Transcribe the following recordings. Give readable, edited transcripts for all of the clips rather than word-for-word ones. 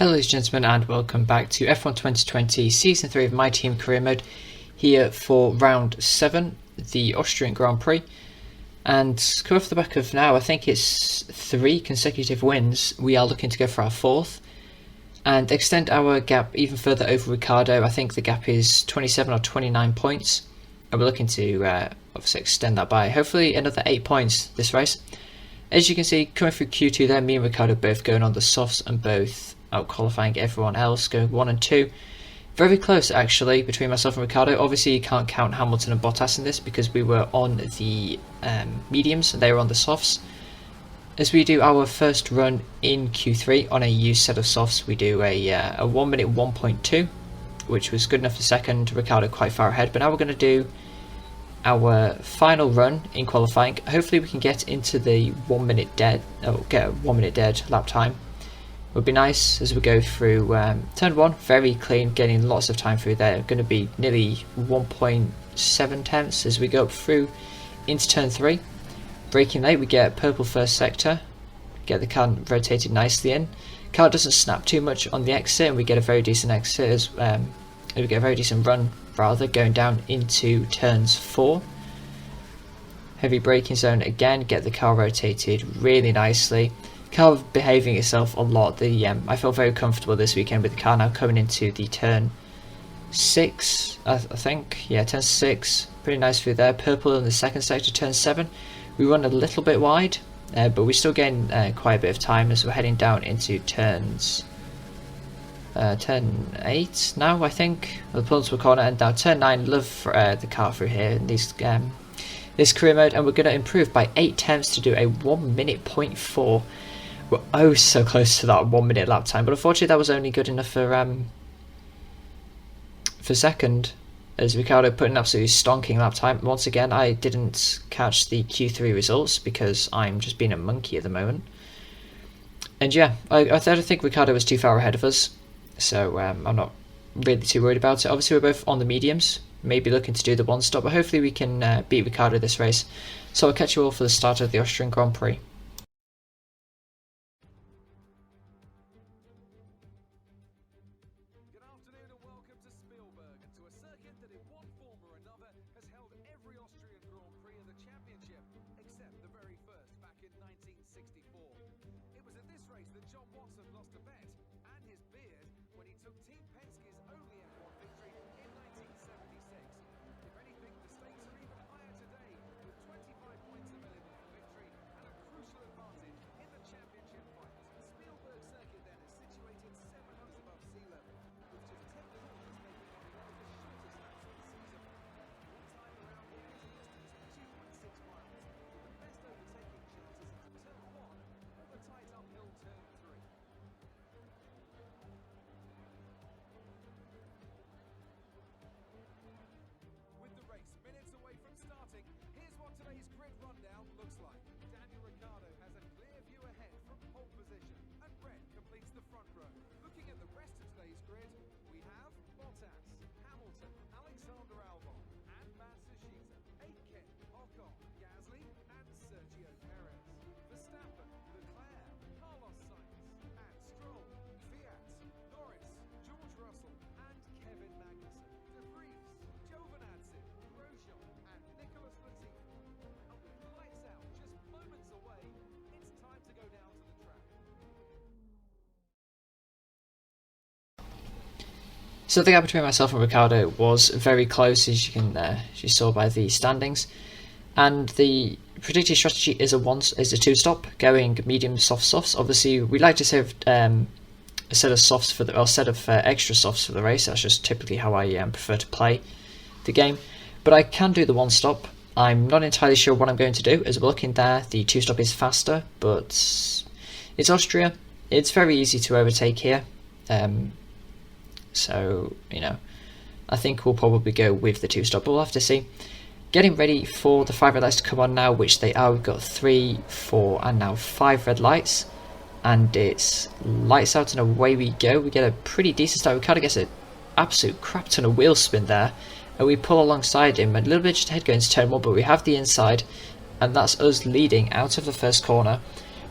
Hello ladies and gentlemen, and welcome back to F1 2020 Season 3 of My Team Career Mode, here for Round 7, the Austrian Grand Prix. And coming off the back of now, I think it's 3 consecutive wins, we are looking to go for our 4th and extend our gap even further over Ricciardo. I think the gap is 27 or 29 points, and we're looking to obviously extend that by hopefully another 8 points this race. As you can see, coming through Q2 there, me and Ricciardo both going on the softs and both out qualifying everyone else, going 1 and 2. Very close actually between myself and Ricciardo. Obviously you can't count Hamilton and Bottas in this because we were on the mediums and they were on the softs. As we do our first run in Q3 on a used set of softs, we do a 1 minute 1.2, which was good enough for second. Ricciardo quite far ahead, but now we're going to do our final run in qualifying. Hopefully we can get into the 1 minute dead, get a 1 minute dead lap time. Would be nice as we go through turn 1, very clean, getting lots of time through there. Going to be nearly 1.7 tenths as we go up through into turn 3. Braking late, we get purple first sector, get the car rotated nicely in. Car doesn't snap too much on the exit, and we get a very decent exit as we get a very decent run rather going down into turns 4. Heavy braking zone again, get the car rotated really nicely. Car behaving itself a lot. I felt very comfortable this weekend with the car now coming into the turn 6, I think. Yeah, turn 6. Pretty nice through there. Purple in the second sector, turn 7. We run a little bit wide, but we're still getting quite a bit of time as we're heading down into turn 8 now, I think. We'll pull into a corner, and now turn 9. Love the car through here in this career mode, and we're going to improve by 8 tenths to do a 1 minute 0.4. We're oh so close to that 1 minute lap time, but unfortunately that was only good enough for second, as Ricciardo put an absolutely stonking lap time. Once again, I didn't catch the Q3 results because I'm just being a monkey at the moment. And yeah, I don't think Ricciardo was too far ahead of us, so I'm not really too worried about it. Obviously we're both on the mediums, maybe looking to do the 1 stop, but hopefully we can beat Ricciardo this race. So I'll catch you all for the start of the Austrian Grand Prix. So the gap between myself and Ricciardo was very close, as you saw by the standings. And the predicted strategy is a 2 stop, going medium soft softs. Obviously, we like to save a set of softs for the set of extra softs for the race. That's just typically how I prefer to play the game. But I can do the 1 stop. I'm not entirely sure what I'm going to do. As we're looking there, the 2 stop is faster, but it's Austria. It's very easy to overtake here. So, I think we'll probably go with the 2 stop, but we'll have to see. Getting ready for the 5 red lights to come on now, which they are. We've got 3, 4, and now 5 red lights. And it's lights out and away we go. We get a pretty decent start. We kind of get an absolute crap ton of wheel spin there. And we pull alongside him, a little bit just ahead going to turn 1, but we have the inside. And that's us leading out of the first corner.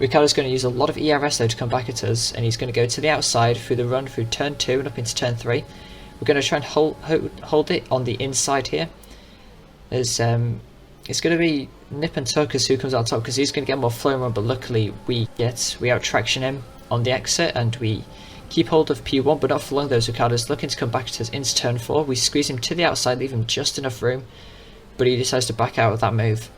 Ricciardo's going to use a lot of ERS though to come back at us, and he's going to go to the outside through the run through turn 2 and up into turn 3. We're going to try and hold it on the inside here, as it's going to be nip and tuck as who comes out top, because he's going to get more flow run, but luckily we out traction him on the exit and we keep hold of P1, but not for long. Those Ricciardo's looking to come back to us into turn 4. We squeeze him to the outside, leave him just enough room, but he decides to back out of that move,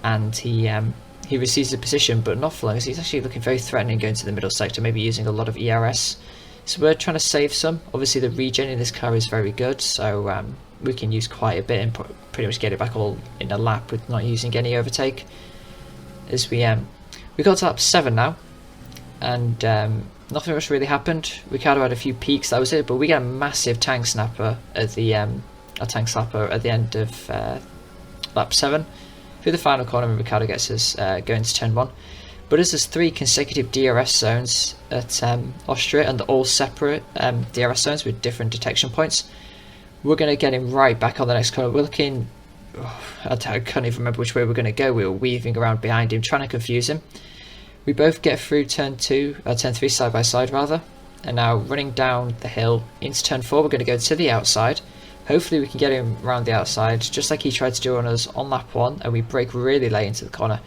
and he receives the position, but not for long, as he's actually looking very threatening going to the middle sector, maybe using a lot of ERS. So we're trying to save some. Obviously the regen in this car is very good, so we can use quite a bit and pretty much get it back all in a lap with not using any overtake. As we got to lap 7 now, and nothing much really happened. Ricciardo had a few peaks, that was it, but we get a massive tank snapper at the end of lap 7. Through the final corner, and Ricciardo gets us going to turn 1. But as there's 3 consecutive DRS zones at Austria, and they're all separate DRS zones with different detection points, we're going to get him right back on the next corner. We're looking, I can't even remember which way we're going to go. We were weaving around behind him, trying to confuse him. We both get through turn 3 side by side rather, and now running down the hill into turn 4, we're going to go to the outside. Hopefully we can get him around the outside, just like he tried to do on us on lap 1, and we brake really late into the corner,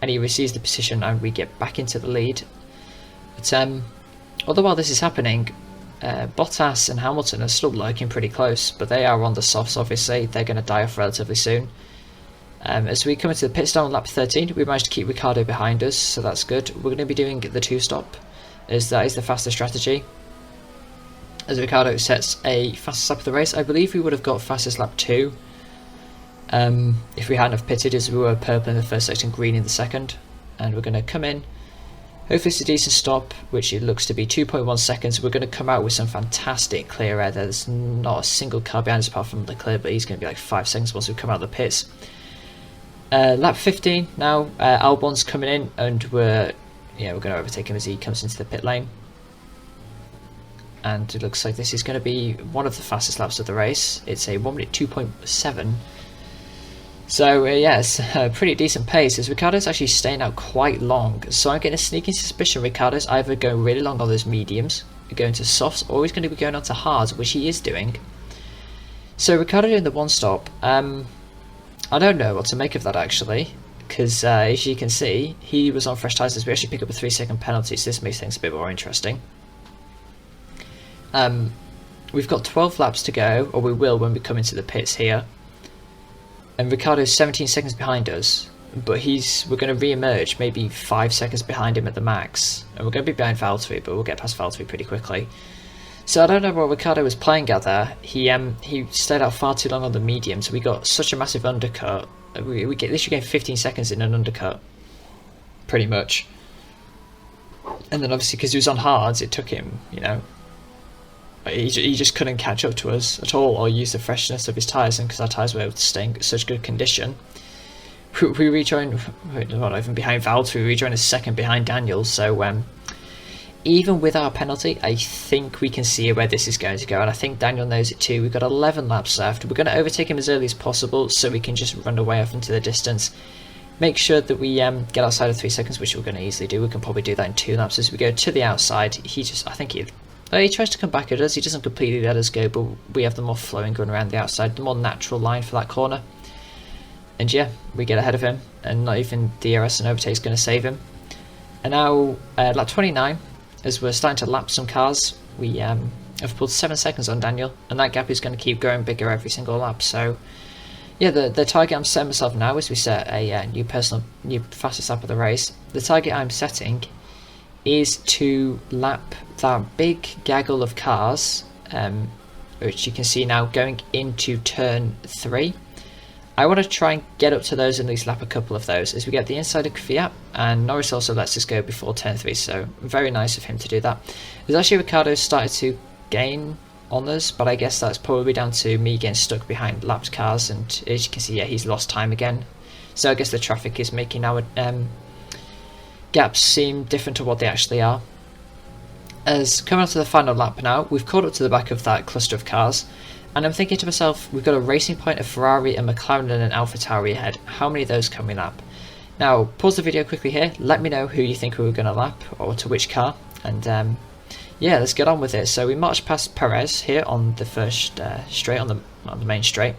and he receives the position, and we get back into the lead. But although while this is happening, Bottas and Hamilton are still lurking pretty close, but they are on the softs obviously. They're going to die off relatively soon. As we come into the pit stop on lap 13, we managed to keep Ricciardo behind us, so that's good. We're going to be doing the 2-stop, as that is the faster strategy. As Ricciardo sets a fastest lap of the race, I believe we would have got fastest lap 2 if we hadn't have pitted, as we were purple in the first section, green in the second. And we're going to come in. Hopefully it's a decent stop, which it looks to be 2.1 seconds. We're going to come out with some fantastic clear air. There's not a single car behind us apart from Leclerc, but he's going to be like 5 seconds once we come out of the pits. Lap 15 now, Albon's coming in, and we're going to overtake him as he comes into the pit lane. And it looks like this is going to be one of the fastest laps of the race. It's a 1 minute 2.7. So yeah, it's a pretty decent pace, as Ricciardo's actually staying out quite long. So I'm getting a sneaking suspicion Ricciardo's either going really long on those mediums, going to softs, or he's going to be going on to hards, which he is doing. So Ricciardo doing the 1-stop, I don't know what to make of that actually, because as you can see, he was on fresh tyres as we actually pick up a 3-second penalty, so this makes things a bit more interesting. We've got 12 laps to go, or we will when we come into the pits here. And Ricciardo's 17 seconds behind us, but we're going to re-emerge maybe 5 seconds behind him at the max. And we're going to be behind Valtteri, but we'll get past Valtteri pretty quickly. So I don't know what Ricciardo was playing at there. He stayed out far too long on the medium, so we got such a massive undercut. We literally gained 15 seconds in an undercut, pretty much. And then obviously because he was on hards, it took him, he just couldn't catch up to us at all, or use the freshness of his tyres, and because our tyres were able to stay in such good condition. We rejoined, not even behind Valtteri, we rejoined a second behind Daniel, so even with our penalty, I think we can see where this is going to go, and I think Daniel knows it too. We've got 11 laps left. We're going to overtake him as early as possible, so we can just run away off into the distance. Make sure that we get outside of 3 seconds, which we're going to easily do. We can probably do that in 2 laps as we go to the outside. He tries to come back at us. He doesn't completely let us go, but we have the more flowing run around the outside, the more natural line for that corner. And yeah, we get ahead of him, and not even DRS and overtake is going to save him. And now, lap 29, as we're starting to lap some cars, we have pulled 7 seconds on Daniel, and that gap is going to keep growing bigger every single lap. So yeah, the target I'm setting myself now is we set a new fastest lap of the race. The target I'm setting is to lap that big gaggle of cars, which you can see now going into turn 3. I want to try and get up to those and at least lap a couple of those, as we get the inside of Kvyat, and Norris also lets us go before turn 3, so very nice of him to do that. There's actually Ricciardo started to gain on us, but I guess that's probably down to me getting stuck behind lapped cars, and as you can see, yeah, he's lost time again. So I guess the traffic is making our gaps seem different to what they actually are. As coming up to the final lap now, we've caught up to the back of that cluster of cars, and I'm thinking to myself, we've got a Racing Point, a Ferrari, a McLaren and an AlphaTauri ahead. How many of those can we lap? Now, pause the video quickly here, let me know who you think we were going to lap, or to which car, and yeah, let's get on with it. So we marched past Perez here on the first straight, on the main straight,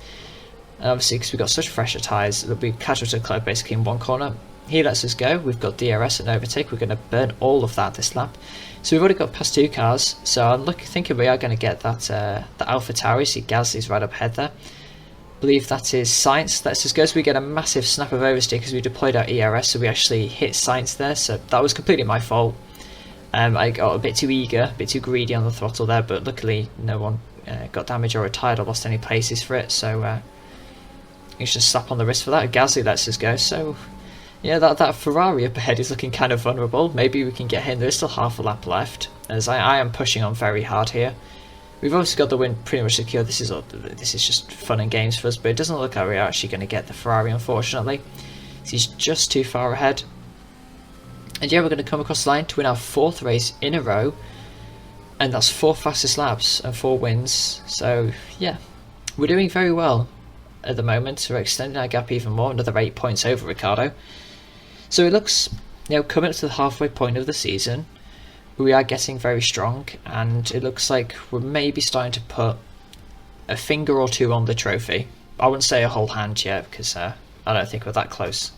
and obviously because we've got such fresher tyres, it'll be casual to club basically in one corner. He lets us go, we've got DRS and overtake, we're going to burn all of that this lap. So we've already got past 2 cars, so I'm thinking we are going to get that the Alpha Tauri. See Gasly's right up ahead there. I believe that is Science lets us go, so we get a massive snap of oversteer because we deployed our ERS, so we actually hit Science there, so that was completely my fault. I got a bit too eager, a bit too greedy on the throttle there, but luckily no one got damaged or retired or lost any places for it, so it's just a slap on the wrist for that. Gasly lets us go, so yeah, that Ferrari up ahead is looking kind of vulnerable. Maybe we can get him. There's still half a lap left, as I am pushing on very hard here. We've obviously got the win pretty much secure. This is just fun and games for us, but it doesn't look like we're actually going to get the Ferrari, unfortunately. So he's just too far ahead. And yeah, we're going to come across the line to win our 4th race in a row, and that's 4 fastest laps and 4 wins. So yeah, we're doing very well at the moment. We're extending our gap even more, another 8 points over Ricciardo. So it looks, coming up to the halfway point of the season, we are getting very strong, and it looks like we're maybe starting to put a finger or 2 on the trophy. I wouldn't say a whole hand yet, because I don't think we're that close.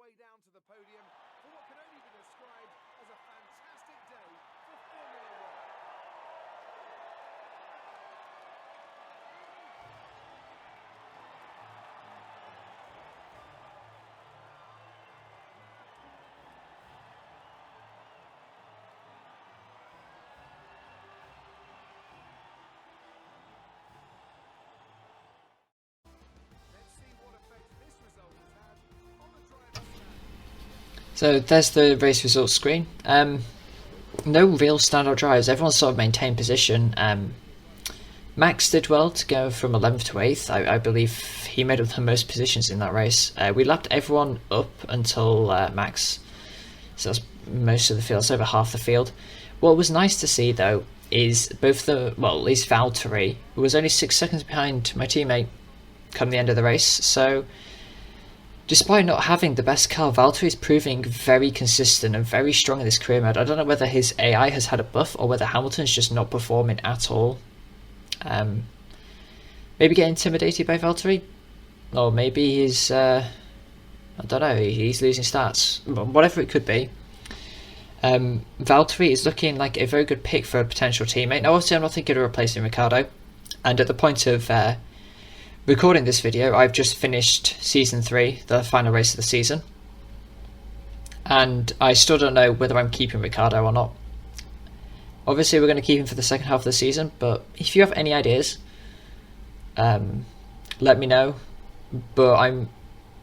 Way down to the podium for what can only be described as a fantastic day for Formula 1. Let's see what effect this result has had on the driver's stand. So there's the race results screen. No real standout drivers. Everyone sort of maintained position. Max did well to go from 11th to 8th. I believe he made up the most positions in that race. We lapped everyone up until Max. So that's most of the field. That's over half the field. What was nice to see though is both at least Valtteri, who was only 6 seconds behind my teammate come the end of the race. So despite not having the best car, Valtteri is proving very consistent and very strong in this career mode. I don't know whether his AI has had a buff or whether Hamilton's just not performing at all. Maybe get intimidated by Valtteri, or maybe he's I don't know, he's losing stats. Whatever it could be, Valtteri is looking like a very good pick for a potential teammate. Now obviously I'm not thinking of replacing Ricciardo, and at the point of recording this video, I've just finished Season 3, the final race of the season, and I still don't know whether I'm keeping Ricciardo or not. Obviously we're going to keep him for the second half of the season, but if you have any ideas, let me know. But I'm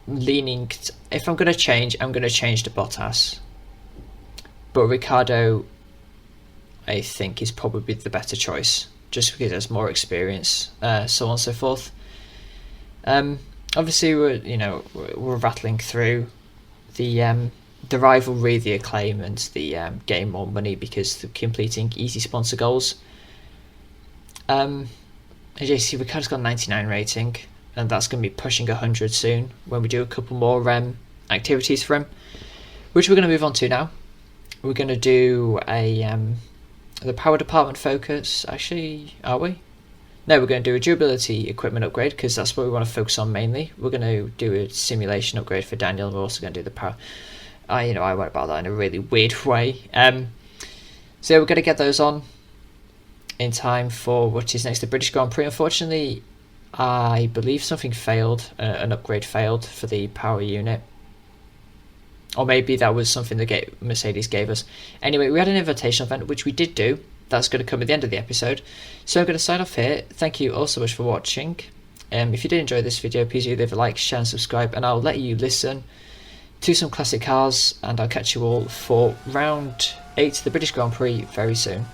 leaning, if I'm going to change, I'm going to change to Bottas. But Ricciardo, I think, is probably the better choice, just because there's more experience, so on and so forth. Obviously we're rattling through the rivalry, the acclaim, and the getting more money because of completing easy sponsor goals. As you see, Ricciardo's got 99 rating, and that's going to be pushing 100 soon when we do a couple more activities for him, which we're going to move on to now. We're going to do the power department focus. Actually, are we? No, we're going to do a durability equipment upgrade because that's what we want to focus on mainly. We're going to do a simulation upgrade for Daniel, and we're also going to do the power. I went about that in a really weird way. So we're going to get those on in time for what is next, the British Grand Prix. Unfortunately, I believe something failed, an upgrade failed for the power unit. Or maybe that was something that Mercedes gave us. Anyway, we had an invitational event, which we did do. That's going to come at the end of the episode. So I'm going to sign off here. Thank you all so much for watching. If you did enjoy this video, please do leave a like, share and subscribe, and I'll let you listen to some classic cars, and I'll catch you all for round 8 of the British Grand Prix very soon.